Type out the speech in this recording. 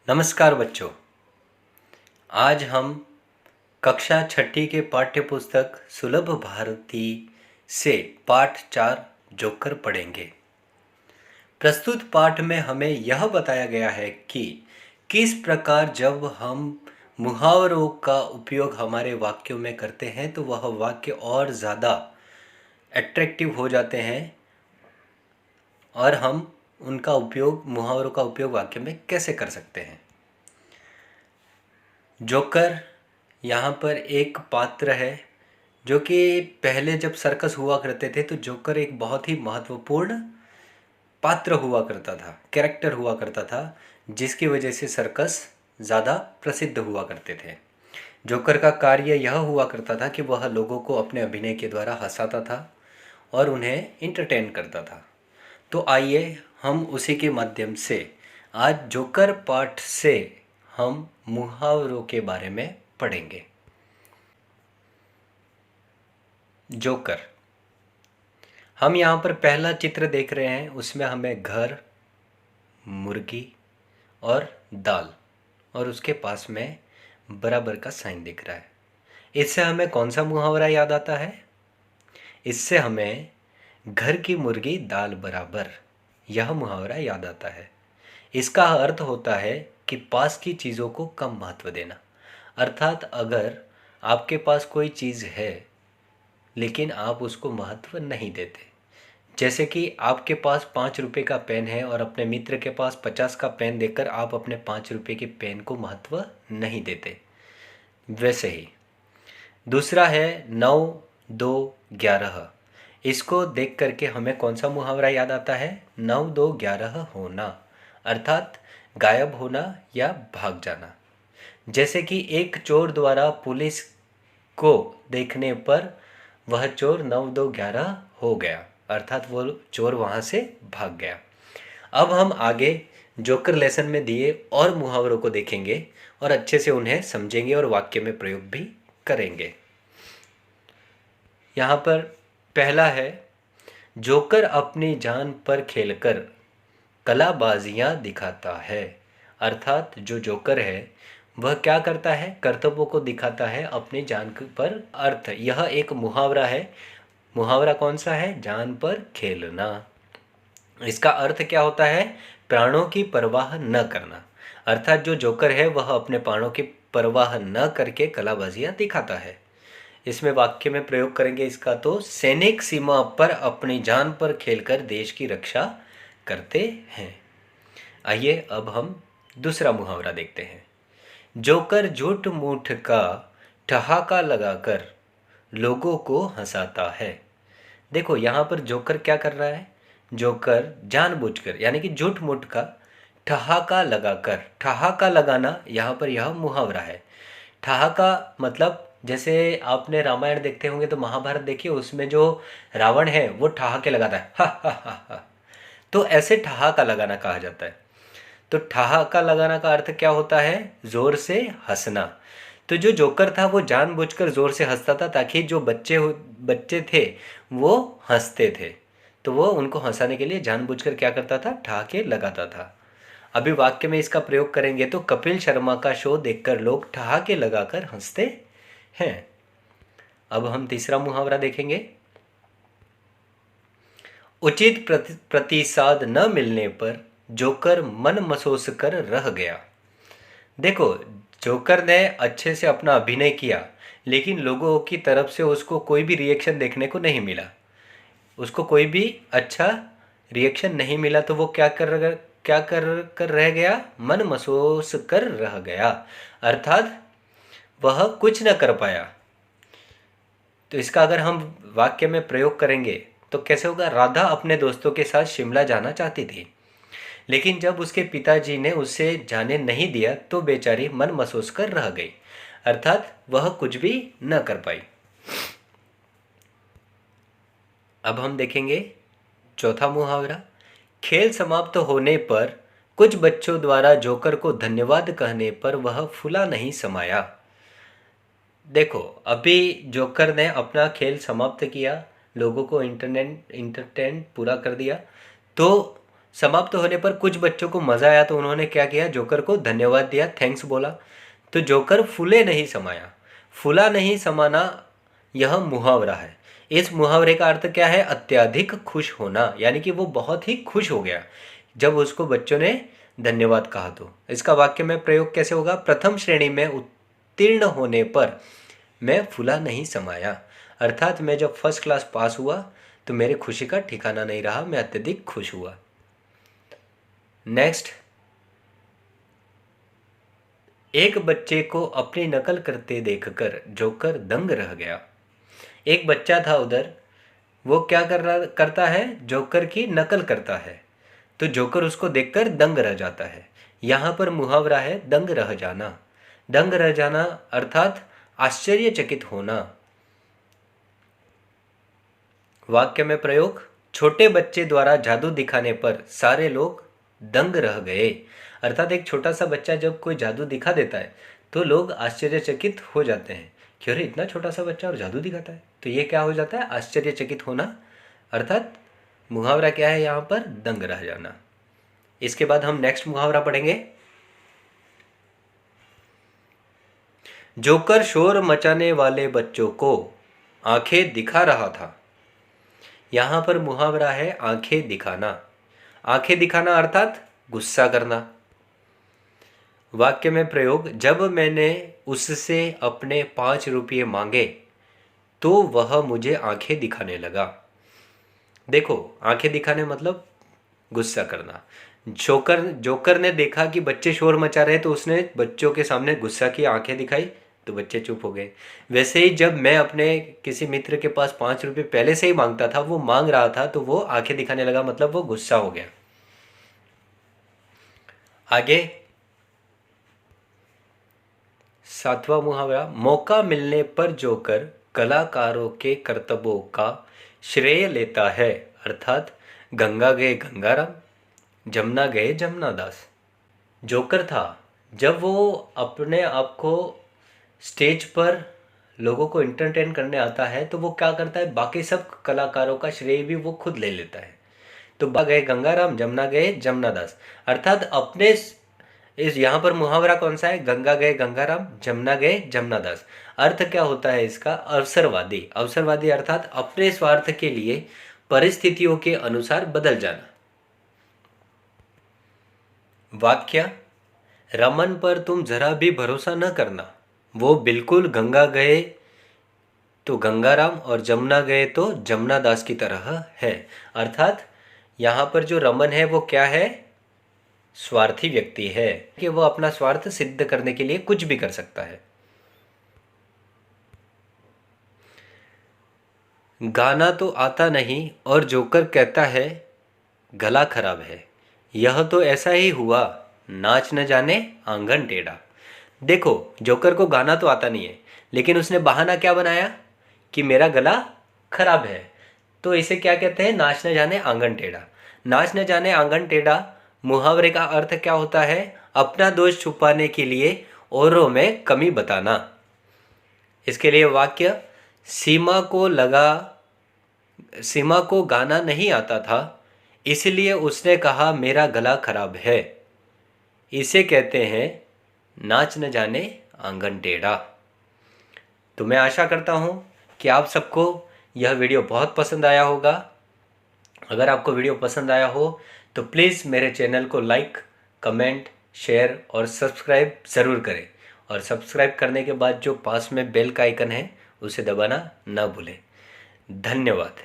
नमस्कार बच्चों। आज हम कक्षा छठी के पाठ्य पुस्तक सुलभ भारती से पाठ 4 जोकर पढ़ेंगे। प्रस्तुत पाठ में हमें यह बताया गया है कि किस प्रकार जब हम मुहावरों का उपयोग हमारे वाक्यों में करते हैं तो वह वाक्य और ज़्यादा अट्रैक्टिव हो जाते हैं और हम उनका उपयोग मुहावरों का उपयोग वाक्य में कैसे कर सकते हैं। जोकर यहाँ पर एक पात्र है जो कि पहले जब सर्कस हुआ करते थे तो जोकर एक बहुत ही महत्वपूर्ण पात्र हुआ करता था, कैरेक्टर हुआ करता था, जिसकी वजह से सर्कस ज़्यादा प्रसिद्ध हुआ करते थे। जोकर का कार्य यह हुआ करता था कि वह लोगों को अपने अभिनय के द्वारा हंसाता था और उन्हें इंटरटेन करता था। तो आइए हम उसी के माध्यम से आज जोकर पाठ से हम मुहावरों के बारे में पढ़ेंगे। जोकर, हम यहाँ पर पहला चित्र देख रहे हैं, उसमें हमें घर, मुर्गी और दाल और उसके पास में बराबर का साइन दिख रहा है। इससे हमें कौन सा मुहावरा याद आता है? इससे हमें घर की मुर्गी दाल बराबर, यह मुहावरा याद आता है। इसका अर्थ होता है कि पास की चीज़ों को कम महत्व देना। अर्थात अगर आपके पास कोई चीज़ है लेकिन आप उसको महत्व नहीं देते, जैसे कि आपके पास 5 रुपये का पेन है और अपने मित्र के पास 50 का पेन देकर आप अपने 5 रुपये के पेन को महत्व नहीं देते, वैसे ही दूसरा है 9, 2, 11। इसको देख करके हमें कौन सा मुहावरा याद आता है? 9, 2, 11 होना, अर्थात गायब होना या भाग जाना। जैसे कि एक चोर द्वारा पुलिस को देखने पर वह चोर 9, 2, 11 हो गया, अर्थात वो चोर वहाँ से भाग गया। अब हम आगे जोकर लेसन में दिए और मुहावरों को देखेंगे और अच्छे से उन्हें समझेंगे और वाक्य में प्रयोग भी करेंगे। यहाँ पर पहला है, जोकर अपनी जान पर खेलकर कलाबाजियाँ दिखाता है। अर्थात जो जोकर है वह क्या करता है? कर्तव्यों को दिखाता है अपनी जान पर। अर्थ यह एक मुहावरा है। मुहावरा कौन सा है? जान पर खेलना। इसका अर्थ क्या होता है? प्राणों की परवाह न करना। अर्थात जो जोकर है वह अपने प्राणों की परवाह न करके कलाबाजियाँ दिखाता है। इसमें वाक्य में प्रयोग करेंगे इसका, तो सैनिक सीमा पर अपनी जान पर खेलकर देश की रक्षा करते हैं। आइए अब हम दूसरा मुहावरा देखते हैं। जोकर झूठ मूठ का ठहाका लगाकर लोगों को हंसाता है। देखो यहाँ पर जोकर क्या कर रहा है? जोकर जानबूझकर यानी कि झूठ मूठ का ठहाका लगाकर, ठहाका लगाना यहाँ पर यह मुहावरा है। ठहाका मतलब जैसे आपने रामायण देखते होंगे तो महाभारत देखिए, उसमें जो रावण है वो ठहाके लगाता है, हा हा हा हा। तो ऐसे ठहाका लगाना कहा जाता है। तो ठहाका लगाना का अर्थ क्या होता है? जोर से हंसना। तो जो जोकर था वो जानबूझकर जोर से हंसता था ताकि जो बच्चे थे वो हंसते थे, तो वो उनको हंसाने के लिए जानबूझकर क्या करता था? ठहाके लगाता था। अभी वाक्य में इसका प्रयोग करेंगे तो कपिल शर्मा का शो देखकर लोग ठहाके लगाकर हंसते हैं। अब हम तीसरा मुहावरा देखेंगे। उचित प्रतिसाद न मिलने पर जोकर मन मसोस कर रह गया। देखो, जोकर ने अच्छे से अपना अभिनय किया लेकिन लोगों की तरफ से उसको कोई भी रिएक्शन देखने को नहीं मिला, उसको कोई भी अच्छा रिएक्शन नहीं मिला, तो वो क्या कर रह गया? मन महसूस कर रह गया, अर्थात वह कुछ न कर पाया। तो इसका अगर हम वाक्य में प्रयोग करेंगे तो कैसे होगा? राधा अपने दोस्तों के साथ शिमला जाना चाहती थी, लेकिन जब उसके पिताजी ने उसे जाने नहीं दिया तो बेचारी मन महसूस कर रह गई, अर्थात वह कुछ भी न कर पाई। अब हम देखेंगे चौथा मुहावरा। खेल समाप्त होने पर कुछ बच्चों द्वारा जोकर को धन्यवाद कहने पर वह फूला नहीं समाया। देखो, अभी जोकर ने अपना खेल समाप्त किया, लोगों को इंटरटेन पूरा कर दिया, तो समाप्त होने पर कुछ बच्चों को मज़ा आया तो उन्होंने क्या किया, जोकर को धन्यवाद दिया, थैंक्स बोला। तो जोकर फूले नहीं समाया। फूला नहीं समाना यह मुहावरा है। इस मुहावरे का अर्थ क्या है, अत्यधिक खुश होना, यानी कि वो बहुत ही खुश हो गया जब उसको बच्चों ने धन्यवाद कहा। तो इसका वाक्य में प्रयोग कैसे होगा, प्रथम श्रेणी में उत्तीर्ण होने पर मैं फूला नहीं समाया, अर्थात मैं जब फर्स्ट क्लास पास हुआ तो मेरे खुशी का ठिकाना नहीं रहा, मैं अत्यधिक खुश हुआ। नेक्स्ट, एक बच्चे को अपनी नकल करते देखकर जोकर दंग रह गया। एक बच्चा था उधर, वो क्या करता है, जोकर की नकल करता है, तो जोकर उसको देखकर दंग रह जाता है। यहाँ पर मुहावरा है दंग रह जाना। दंग रह जाना अर्थात आश्चर्यचकित होना। वाक्य में प्रयोग, छोटे बच्चे द्वारा जादू दिखाने पर सारे लोग दंग रह गए। अर्थात एक छोटा सा बच्चा जब कोई जादू दिखा देता है तो लोग आश्चर्यचकित हो जाते हैं कि अरे इतना छोटा सा बच्चा और जादू दिखाता है। तो ये क्या हो जाता है, आश्चर्यचकित होना, अर्थात मुहावरा क्या है यहाँ पर, दंग रह जाना। इसके बाद हम नेक्स्ट मुहावरा पढ़ेंगे, जोकर शोर मचाने वाले बच्चों को आंखें दिखा रहा था। यहाँ पर मुहावरा है आंखें दिखाना। आंखें दिखाना अर्थात गुस्सा करना। वाक्य में प्रयोग, जब मैंने उससे अपने 5 रुपये मांगे तो वह मुझे आंखें दिखाने लगा। देखो, आंखें दिखाने मतलब गुस्सा करना। जोकर ने देखा कि बच्चे शोर मचा रहे तो उसने बच्चों के सामने गुस्सा की, आंखें दिखाई, तो बच्चे चुप हो गए। वैसे ही जब मैं अपने किसी मित्र के पास 5 रुपये पहले से ही मांगता था, वो मांग रहा था तो वो आंखें दिखाने लगा, मतलब वो गुस्सा हो गया। आगे 7वां मुहावरा, मौका मिलने पर जोकर कलाकारों के कर्तव्यों का श्रेय लेता है, अर्थात गंगा गए गंगाराम, जमुना गए जमुनादास। जोकर था, जब वो अपने आप को स्टेज पर लोगों को इंटरटेन करने आता है तो वो क्या करता है, बाकी सब कलाकारों का श्रेय भी वो खुद ले लेता है। तो गए गंगाराम, जमुना गए जमुनादास, अर्थात अपने इस यहाँ पर मुहावरा कौन सा है, गंगा गए गंगाराम, जमुना गए जमुनादास। अर्थ क्या होता है इसका, अवसरवादी। अवसरवादी अर्थात अपने स्वार्थ के लिए परिस्थितियों के अनुसार बदल जाना। वाक्य, रमन पर तुम जरा भी भरोसा न करना, वो बिल्कुल गंगा गए तो गंगाराम और जमुना गए तो जमुनादास की तरह है। अर्थात यहाँ पर जो रमन है वो क्या है, स्वार्थी व्यक्ति है कि वो अपना स्वार्थ सिद्ध करने के लिए कुछ भी कर सकता है। गाना तो आता नहीं और जोकर कहता है गला खराब है, यह तो ऐसा ही हुआ, नाच न जाने आंगन टेढ़ा। देखो, जोकर को गाना तो आता नहीं है, लेकिन उसने बहाना क्या बनाया कि मेरा गला खराब है, तो इसे क्या कहते हैं, नाच न जाने आंगन टेढ़ा। नाच न जाने आंगन टेढ़ा मुहावरे का अर्थ क्या होता है, अपना दोष छुपाने के लिए औरों में कमी बताना। इसके लिए वाक्य, सीमा को गाना नहीं आता था, इसलिए उसने कहा मेरा गला खराब है। इसे कहते हैं नाच न जाने आंगन टेढ़ा। तो मैं आशा करता हूँ कि आप सबको यह वीडियो बहुत पसंद आया होगा। अगर आपको वीडियो पसंद आया हो तो प्लीज़ मेरे चैनल को लाइक, कमेंट, शेयर और सब्सक्राइब ज़रूर करें। और सब्सक्राइब करने के बाद जो पास में बेल का आइकन है उसे दबाना ना भूलें। धन्यवाद।